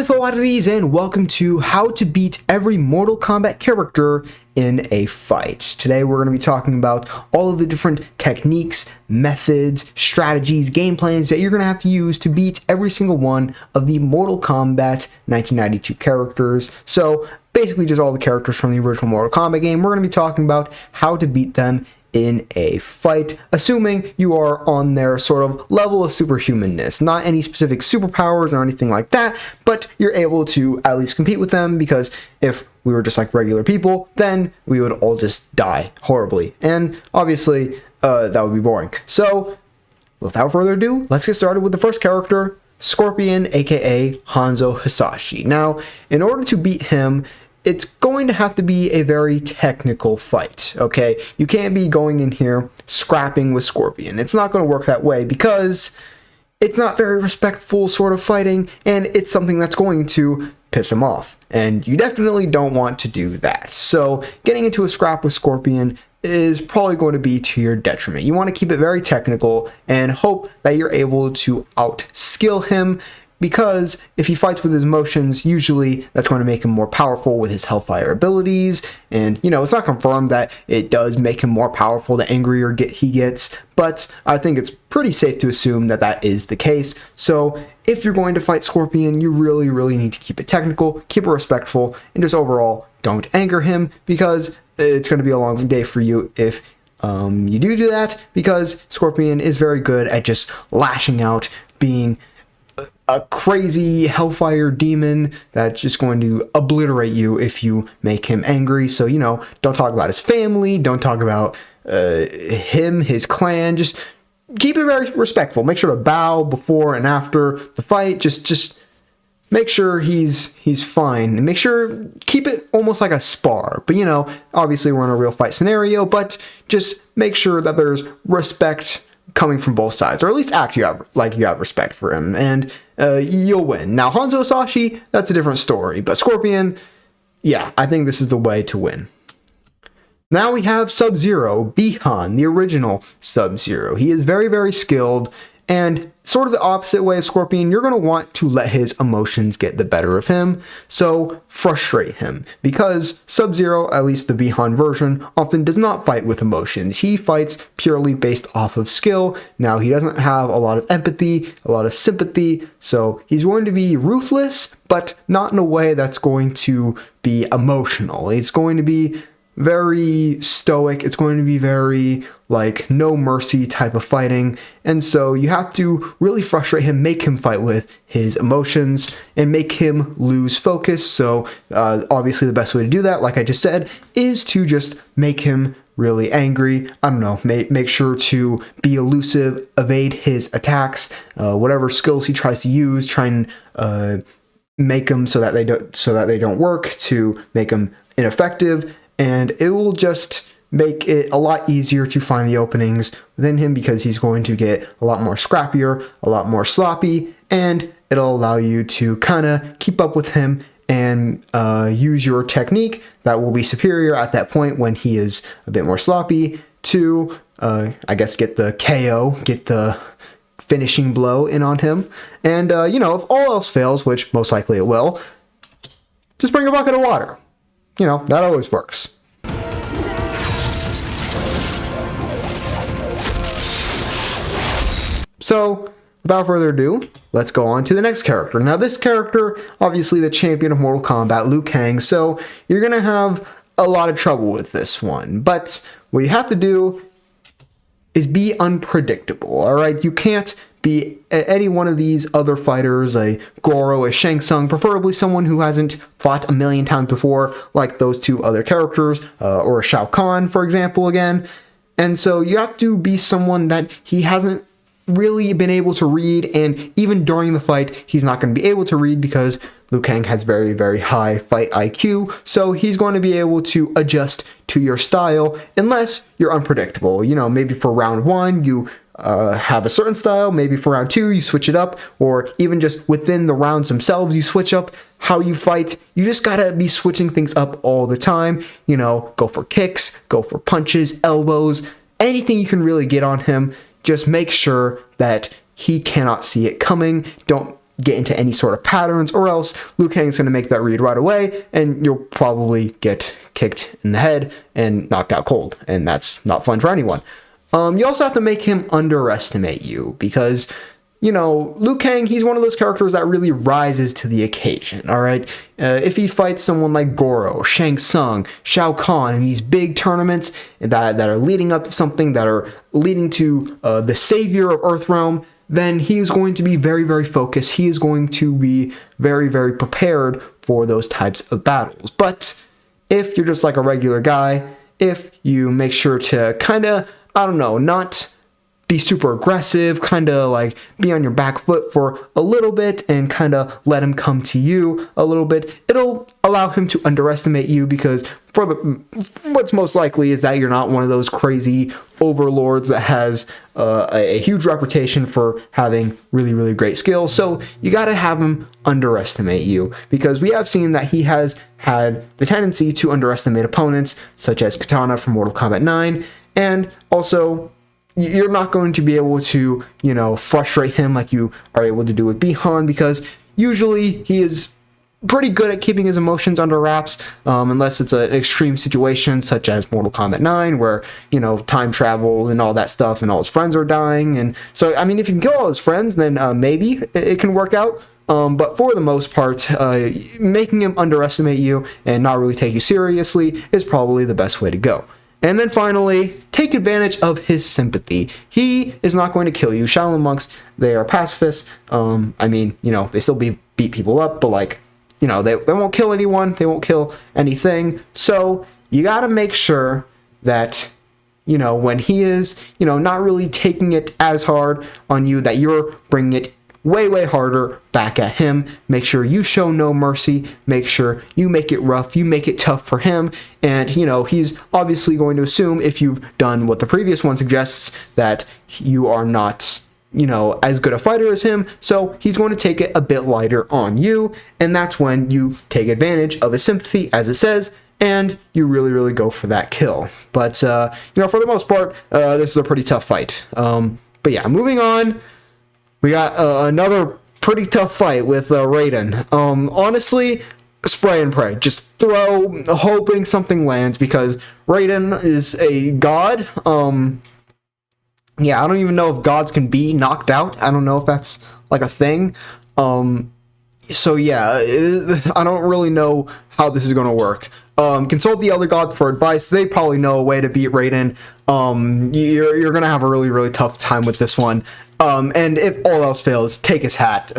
my fellow oddities, and welcome to how to beat every Mortal Kombat character in a fight. Today we're going to be talking about all of the different techniques, methods, strategies, game plans that you're going to have to use to beat every single one of the Mortal Kombat 1992 characters. So basically just all the characters from the original Mortal Kombat game. We're going to be talking about how to beat them in a fight, assuming you are on their sort of level of superhumanness. Not any specific superpowers or anything like that, but you're able to at least compete with them, because if we were just like regular people, then we would all just die horribly, and obviously that would be boring. So without further ado, let's get started with the first character, Scorpion, aka Hanzo Hasashi. Now, in order to beat him, it's going to have to be a very technical fight, okay? You can't be going in here scrapping with Scorpion. It's not going to work that way, because it's not very respectful sort of fighting, and it's something that's going to piss him off. And you definitely don't want to do that. So getting into a scrap with Scorpion is probably going to be to your detriment. You want to keep it very technical and hope that you're able to outskill him, because if he fights with his emotions, usually that's going to make him more powerful with his Hellfire abilities. And, you know, it's not confirmed that it does make him more powerful the angrier he gets, but I think it's pretty safe to assume that that is the case. So if you're going to fight Scorpion, you really need to keep it technical, keep it respectful, and just overall don't anger him, because it's going to be a long day for you if you do that, because Scorpion is very good at just lashing out, being a crazy hellfire demon that's just going to obliterate you if you make him angry. So, you know, don't talk about his family, don't talk about him, his clan. Just keep it very respectful. Make sure to bow before and after the fight. Just make sure he's fine, and make sure, keep it almost like a spar. But, you know, obviously we're in a real fight scenario, but just make sure that there's respect coming from both sides, or at least act you have respect for him, and you'll win. Now, Hanzo Hasashi, that's a different story, but Scorpion, yeah, I think this is the way to win. Now we have SubZero, Bihan, the original SubZero. He is very skilled, and sort of the opposite way of Scorpion, you're going to want to let his emotions get the better of him, so frustrate him, because SubZero, at least the Bihan version, often does not fight with emotions. He fights purely based off of skill. Now, he doesn't have a lot of empathy, a lot of sympathy, so he's going to be ruthless, but not in a way that's going to be emotional. It's going to be very stoic. It's going to be very like no mercy type of fighting, and so you have to really frustrate him, make him fight with his emotions, and make him lose focus. So obviously the best way to do that, like I just said, is to just make him really angry. I don't know, make sure to be elusive, evade his attacks, whatever skills he tries to use, try and make them so that they don't work, to make them ineffective. And it will just make it a lot easier to find the openings within him, because he's going to get a lot more scrappier, a lot more sloppy, and it'll allow you to kind of keep up with him and use your technique that will be superior at that point when he is a bit more sloppy to, I guess, get the KO, get the finishing blow in on him. And, you know, if all else fails, which most likely it will, just bring a bucket of water. You know, that always works. So, without further ado, let's go on to the next character. Now, this character, obviously the champion of Mortal Kombat, Liu Kang, so you're going to have a lot of trouble with this one. But what you have to do is be unpredictable, alright? You can't be any one of these other fighters, a Goro, a Shang Tsung, preferably someone who hasn't fought a million times before, like those two other characters, or a Shao Kahn, for example, again. And so you have to be someone that he hasn't really been able to read, and even during the fight, he's not going to be able to read, because Liu Kang has very high fight IQ, so he's going to be able to adjust to your style, unless you're unpredictable. You know, maybe for round 1, you have a certain style, maybe for round 2 you switch it up, or even just within the rounds themselves you switch up how you fight. You just gotta be switching things up all the time. You know, go for kicks, go for punches, elbows, anything you can really get on him. Just make sure that he cannot see it coming. Don't get into any sort of patterns, or else Liu Kang's going to make that read right away, and you'll probably get kicked in the head and knocked out cold, and that's not fun for anyone. You also have to make him underestimate you, because, you know, Liu Kang, he's one of those characters that really rises to the occasion, alright? If he fights someone like Goro, Shang Tsung, Shao Kahn in these big tournaments that are leading up to something, that are leading to the savior of Earthrealm, then he is going to be very, very focused. He is going to be very, very prepared for those types of battles. But if you're just like a regular guy, if you make sure to kind of, I don't know, not be super aggressive, kind of like be on your back foot for a little bit and kind of let him come to you a little bit, it'll allow him to underestimate you, because what's most likely is that you're not one of those crazy overlords that has a huge reputation for having really, really great skills. So you got to have him underestimate you, because we have seen that he has had the tendency to underestimate opponents, such as Katana from Mortal Kombat 9, and also you're not going to be able to, you know, frustrate him like you are able to do with Bihan, because usually he is pretty good at keeping his emotions under wraps, unless it's an extreme situation such as Mortal Kombat 9, where, you know, time travel and all that stuff and all his friends are dying. And so, I mean, if you can kill all his friends, then maybe it can work out. But for the most part, making him underestimate you and not really take you seriously is probably the best way to go. And then finally, take advantage of his sympathy. He is not going to kill you. Shaolin monks, they are pacifists. I mean, you know, they still beat people up, but like, you know, they won't kill anyone. They won't kill anything. So you got to make sure that, you know, when he is, you know, not really taking it as hard on you, that you're bringing it way, way harder back at him. Make sure you show no mercy. Make sure you make it rough. You make it tough for him. And, you know, he's obviously going to assume, if you've done what the previous one suggests, that you are not, you know, as good a fighter as him. So he's going to take it a bit lighter on you. And that's when you take advantage of his sympathy, as it says, and you really, really go for that kill. But, you know, for the most part, this is a pretty tough fight. But yeah, moving on. We got another pretty tough fight with Raiden. Honestly, spray and pray. Just throw, hoping something lands, because Raiden is a god. Yeah, I don't even know if gods can be knocked out. I don't know if that's like a thing. So yeah, I don't really know how this is going to work. Consult the other gods for advice. They probably know a way to beat Raiden. You're going to have a really, really tough time with this one. And if all else fails, take his hat.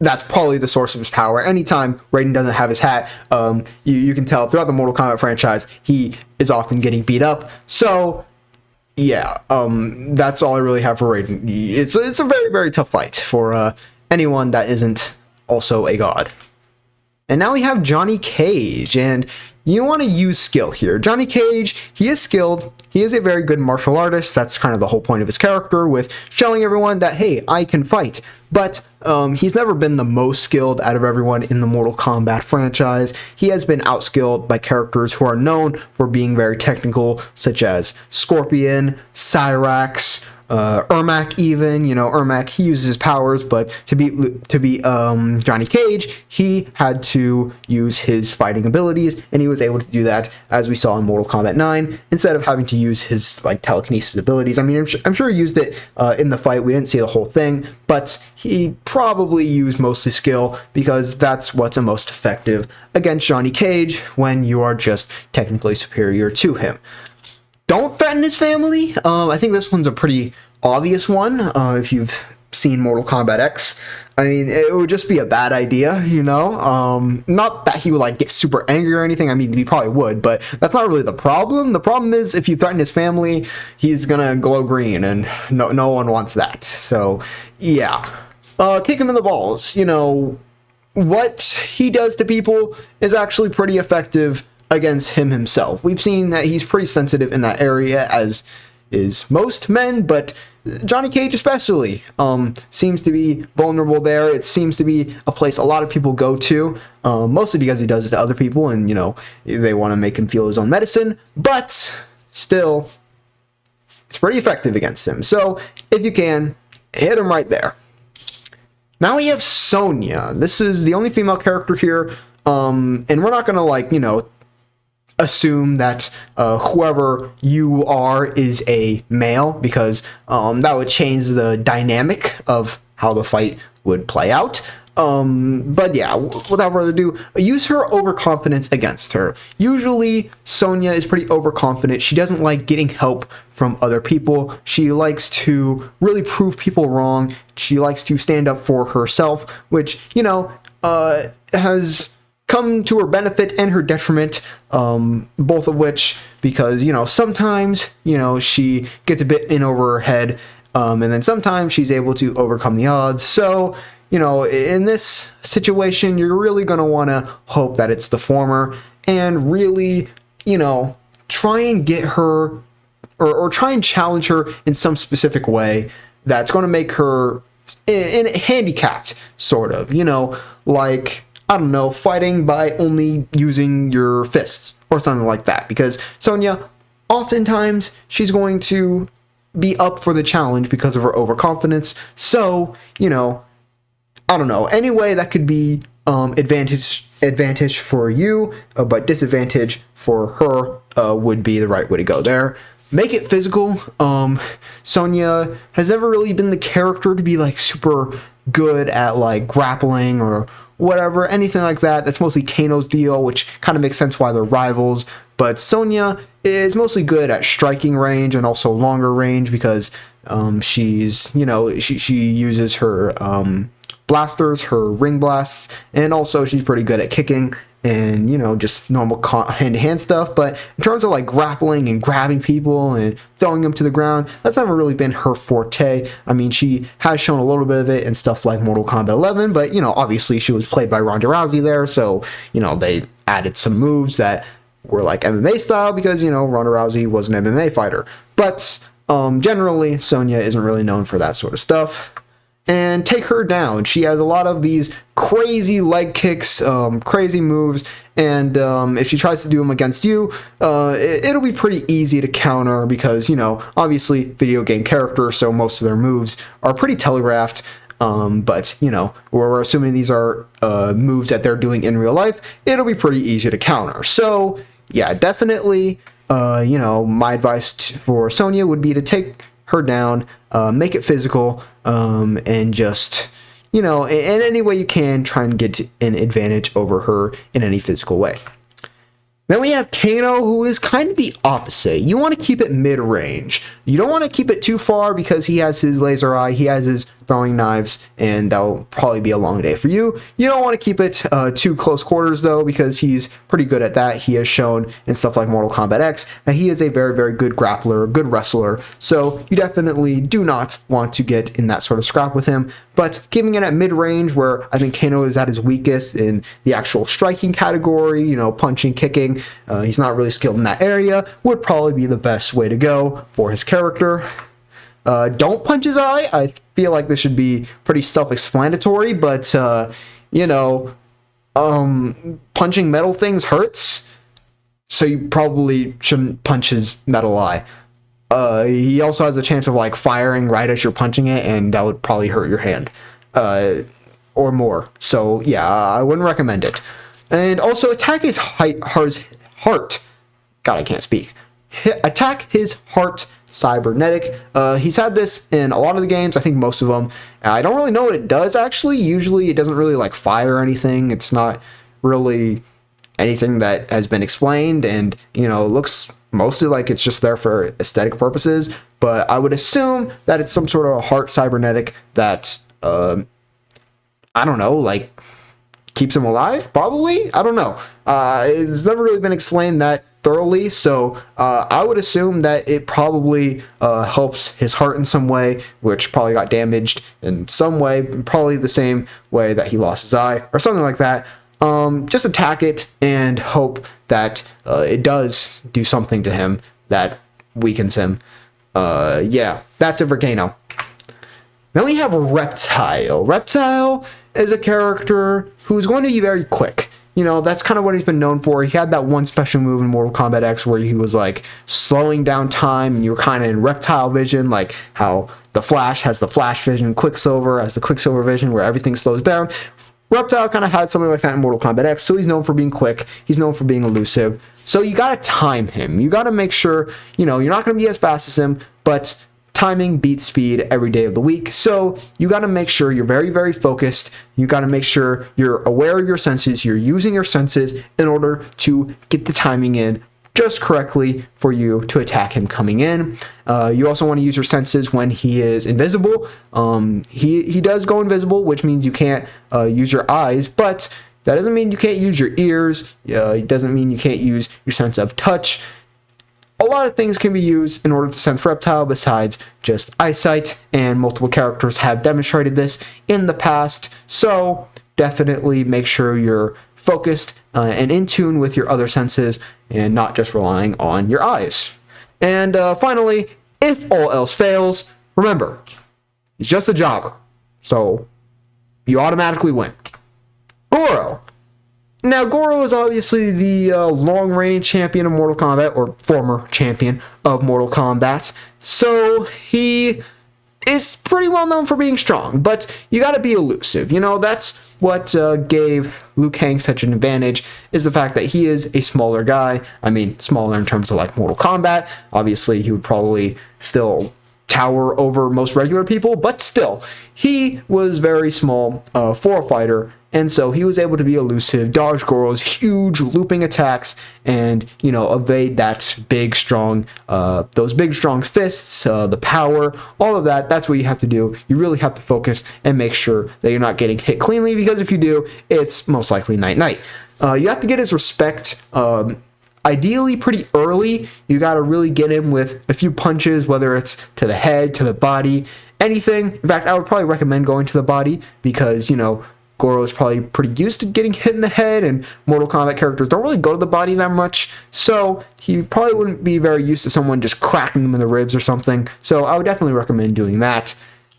That's probably the source of his power. Anytime Raiden doesn't have his hat, you can tell throughout the Mortal Kombat franchise, he is often getting beat up. So, yeah, that's all I really have for Raiden. It's a very, very tough fight for anyone that isn't also a god. And now we have Johnny Cage, and you want to use skill here. Johnny Cage, he is skilled. He is a very good martial artist. That's kind of the whole point of his character, with showing everyone that, hey, I can fight. But he's never been the most skilled out of everyone in the Mortal Kombat franchise. He has been outskilled by characters who are known for being very technical, such as Scorpion, Cyrax, Ermac even. You know, Ermac, he uses his powers, but to beat Johnny Cage, he had to use his fighting abilities, and he was able to do that, as we saw in Mortal Kombat 9, instead of having to use his like telekinesis abilities. I mean, I'm sure he used it in the fight. We didn't see the whole thing, but he probably used mostly skill, because that's what's the most effective against Johnny Cage when you are just technically superior to him. Don't threaten his family. I think this one's a pretty obvious one. If you've seen Mortal Kombat X, I mean, it would just be a bad idea, you know? Not that he would like get super angry or anything. I mean, he probably would, but that's not really the problem. The problem is, if you threaten his family, he's gonna glow green, and no one wants that. So yeah, kick him in the balls. You know, what he does to people is actually pretty effective against him himself. We've seen that he's pretty sensitive in that area, as is most men, but Johnny Cage especially seems to be vulnerable there. It seems to be a place a lot of people go to, mostly because he does it to other people, and, you know, they want to make him feel his own medicine, but still, it's pretty effective against him. So if you can, hit him right there. Now we have Sonia. This is the only female character here, and we're not gonna, like, assume that whoever you are is a male, because that would change the dynamic of how the fight would play out. But yeah, without further ado, use her overconfidence against her. Usually, Sonia is pretty overconfident. She doesn't like getting help from other people. She likes to really prove people wrong. She likes to stand up for herself, which, has come to her benefit and her detriment, both of which, because, sometimes, she gets a bit in over her head, and then sometimes she's able to overcome the odds. So, in this situation, you're really going to want to hope that it's the former, and really, try and get her, or try and challenge her in some specific way that's going to make her handicapped, sort of, like, I don't know, fighting by only using your fists or something like that. Because Sonia, oftentimes, she's going to be up for the challenge because of her overconfidence. So, I don't know, any way that could be advantage for you, but disadvantage for her would be the right way to go there. Make it physical. Sonia has never really been the character to be like super good at like grappling or whatever, anything like that. That's mostly Kano's deal, which kind of makes sense why they're rivals. But Sonia is mostly good at striking range and also longer range, because she's, she uses her blasters, her ring blasts, and also she's pretty good at kicking and, just normal hand-to-hand stuff. But in terms of like grappling and grabbing people and throwing them to the ground, that's never really been her forte. I mean, she has shown a little bit of it in stuff like Mortal Kombat 11, but, obviously she was played by Ronda Rousey there, so, they added some moves that were like MMA style because, Ronda Rousey was an MMA fighter. But generally, Sonia isn't really known for that sort of stuff. And take her down. She has a lot of these crazy leg kicks, crazy moves, and if she tries to do them against you, it'll be pretty easy to counter because, obviously video game characters, so most of their moves are pretty telegraphed. But, we're assuming these are moves that they're doing in real life, it'll be pretty easy to counter. So, yeah, definitely, my advice for Sonia would be to take her down, make it physical, and just, in any way you can, try and get an advantage over her in any physical way. Then we have Kano, who is kind of the opposite. You want to keep it mid-range. You don't want to keep it too far because he has his laser eye, he has his throwing knives, and that'll probably be a long day for you. You don't want to keep it too close quarters, though, because he's pretty good at that. He has shown in stuff like Mortal Kombat X that he is a very, very good grappler, a good wrestler. So you definitely do not want to get in that sort of scrap with him. But keeping it at mid-range, where I think Kano is at his weakest in the actual striking category, punching, kicking, he's not really skilled in that area, would probably be the best way to go for his character. Don't punch his eye. I feel like this should be pretty self-explanatory, but, punching metal things hurts, so you probably shouldn't punch his metal eye. He also has a chance of like firing right as you're punching it, and that would probably hurt your hand, or more. So yeah, I wouldn't recommend it. And also attack his heart. God, I can't speak. Attack his heart cybernetic. He's had this in a lot of the games, I think most of them. I don't really know what it does actually. Usually it doesn't really like fire or anything. It's not really anything that has been explained, and looks mostly like it's just there for aesthetic purposes, but I would assume that it's some sort of heart cybernetic that I don't know, like keeps him alive, probably. I don't know. It's never really been explained that thoroughly, so I would assume that it probably helps his heart in some way, which probably got damaged in some way, probably the same way that he lost his eye or something like that. Just attack it and hope that it does do something to him that weakens him. Yeah, that's it for Kano. Then we have Reptile. Reptile is a character who's going to be very quick. you know, that's kind of what he's been known for. He had that one special move in Mortal Kombat X where he was like slowing down time, and you were kind of in Reptile vision, like how the Flash has the Flash vision, Quicksilver has the Quicksilver vision where everything slows down. Reptile kind of had something like that in Mortal Kombat X, so he's known for being quick, he's known for being elusive. So you gotta time him. You gotta make sure, you know, you're not gonna be as fast as him, but timing beats speed every day of the week. So you gotta make sure you're very, very focused. You gotta make sure you're aware of your senses, you're using your senses in order to get the timing in just correctly for you to attack him coming in. You also want to use your senses when he is invisible. He does go invisible, which means you can't use your eyes, but that doesn't mean you can't use your ears. It doesn't mean you can't use your sense of touch. A lot of things can be used in order to sense Reptile besides just eyesight, and multiple characters have demonstrated this in the past, so definitely make sure you're focused and in tune with your other senses and not just relying on your eyes. And finally, if all else fails, remember, he's just a jobber, so you automatically win. Goro. Now, Goro is obviously the long-reigning champion of Mortal Kombat, or former champion of Mortal Kombat, so he is pretty well known for being strong, but you gotta be elusive. You know, that's what gave Liu Kang such an advantage, is the fact that he is a smaller guy. I mean, smaller in terms of like Mortal Kombat. Obviously, he would probably still tower over most regular people, but still, he was very small for a fighter, and so he was able to be elusive, dodge Goro's huge looping attacks, and, you know, evade that big, strong, those big, strong fists, the power, all of that. That's what you have to do. You really have to focus and make sure that you're not getting hit cleanly, because if you do, it's most likely night-night. You have to get his respect, ideally pretty early. You got to really get him with a few punches, whether it's to the head, to the body, anything. In fact, I would probably recommend going to the body because, you know, Goro is probably pretty used to getting hit in the head, and Mortal Kombat characters don't really go to the body that much, so he probably wouldn't be very used to someone just cracking him in the ribs or something, so I would definitely recommend doing that.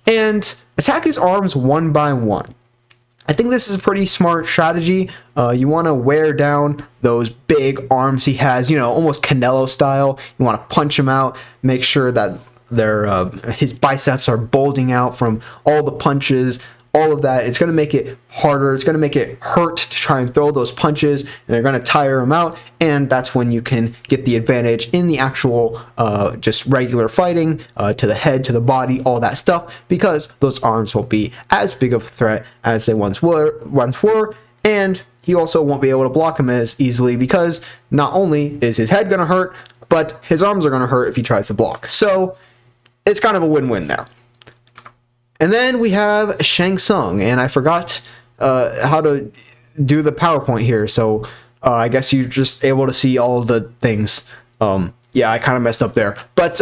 And attack his arms one by one. I think this is a pretty smart strategy. You want to wear down those big arms he has, you know, almost Canelo style. You want to punch him out, make sure that his biceps are bulging out from all the punches, all of that. It's going to make it harder. It's going to make it hurt to try and throw those punches, and they're going to tire him out, and that's when you can get the advantage in the actual just regular fighting, to the head, to the body, all that stuff, because those arms won't be as big of a threat as they once were, and he also won't be able to block him as easily, because not only is his head going to hurt, but his arms are going to hurt if he tries to block. So it's kind of a win-win there. And then we have Shang Tsung, and I forgot how to do the PowerPoint here, so I guess you're just able to see all the things. Yeah, I kind of messed up there. But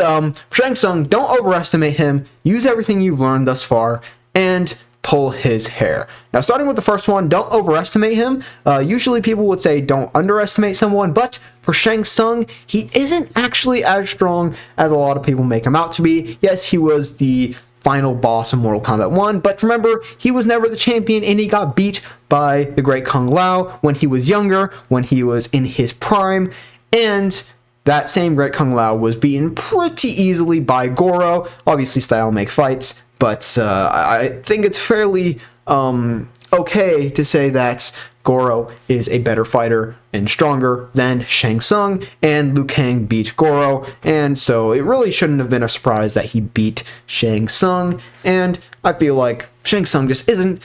Shang Tsung, don't overestimate him. Use everything you've learned thus far, and pull his hair. Now, starting with the first one, don't overestimate him. Usually people would say don't underestimate someone, but for Shang Tsung, he isn't actually as strong as a lot of people make him out to be. Yes, he was the final boss in Mortal Kombat 1, but remember, he was never the champion, and he got beat by the great Kung Lao when he was younger, when he was in his prime, and that same great Kung Lao was beaten pretty easily by Goro. Obviously, style make fights, but I think it's fairly okay to say that Goro is a better fighter and stronger than Shang Tsung, and Liu Kang beat Goro, and so it really shouldn't have been a surprise that he beat Shang Tsung, and I feel like Shang Tsung just isn't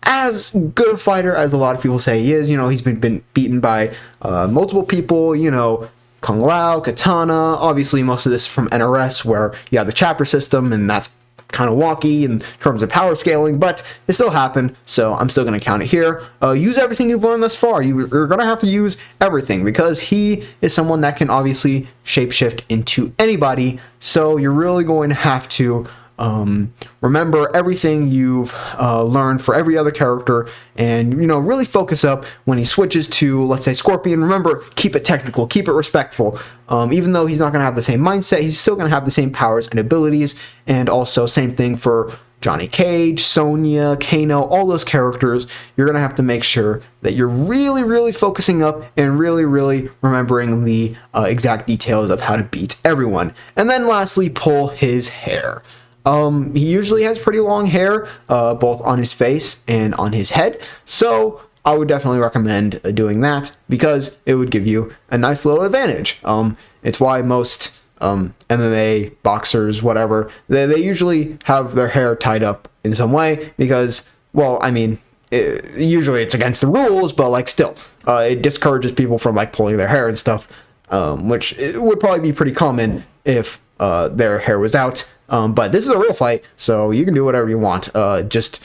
as good a fighter as a lot of people say he is. You know, he's been beaten by multiple people, you know, Kung Lao, Katana. Obviously, most of this is from NRS, where you have the chapter system, and that's kind of wonky in terms of power scaling, but it still happened, so I'm still going to count it here. Use everything you've learned thus far. You're going to have to use everything, because he is someone that can obviously shapeshift into anybody, so you're really going to have to remember everything you've learned for every other character, and, you know, really focus up when he switches to, let's say, Scorpion. Remember, keep it technical, keep it respectful. Even though he's not going to have the same mindset, he's still going to have the same powers and abilities, and also same thing for Johnny Cage, Sonia, Kano, all those characters, you're going to have to make sure that you're really, really focusing up and really, really remembering the exact details of how to beat everyone. And then lastly, pull his hair. He usually has pretty long hair, both on his face and on his head, so I would definitely recommend doing that because it would give you a nice little advantage. It's why most MMA, boxers, whatever, they usually have their hair tied up in some way because, well, I mean, usually it's against the rules, but like still, it discourages people from like pulling their hair and stuff, which it would probably be pretty common if their hair was out. But this is a real fight, so you can do whatever you want. Just,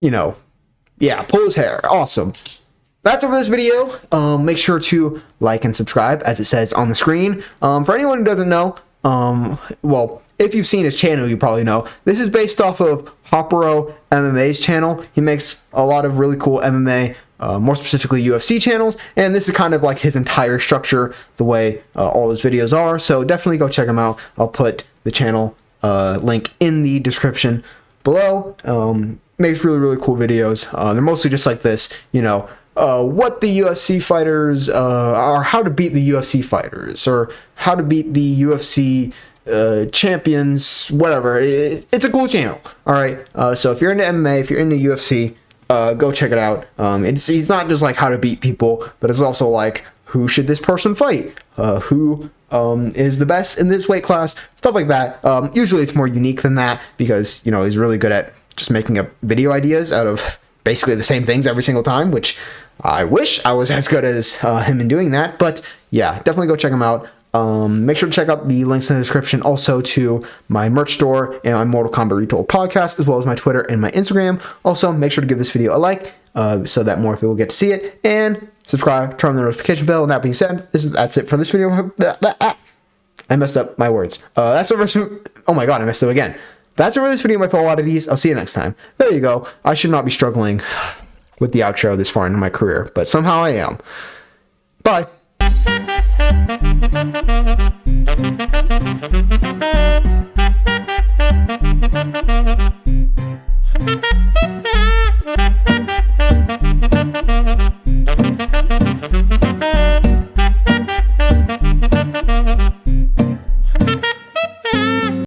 you know, yeah, pull his hair. Awesome. That's it for this video. Make sure to like and subscribe, as it says on the screen. For anyone who doesn't know, well, if you've seen his channel, you probably know. This is based off of Hopero MMA's channel. He makes a lot of really cool MMA, more specifically UFC channels, and this is kind of like his entire structure, the way all his videos are. So definitely go check him out. I'll put the channel link in the description below. Makes really, really cool videos. They're mostly just like this, you know, what the UFC fighters or how to beat the UFC fighters, or how to beat the UFC champions, whatever. It's a cool channel. All right. So if you're into MMA, if you're into UFC, go check it out. It's not just like how to beat people, but it's also like who should this person fight, who is the best in this weight class, stuff like that. Usually it's more unique than that because, you know, he's really good at just making up video ideas out of basically the same things every single time, which I wish I was as good as him in doing that. But yeah, definitely go check him out. Make sure to check out the links in the description also to my merch store and my Mortal Kombat Retold podcast, as well as my Twitter and my Instagram. Also, make sure to give this video a like so that more people get to see it, and subscribe, turn on the notification bell. And that being said, that's it for this video. I messed up my words. That's over. Oh my god, I messed up again. That's it for this video, my fellow oddities. I'll see you next time. There you go. I should not be struggling with the outro this far into my career, but somehow I am. Bye.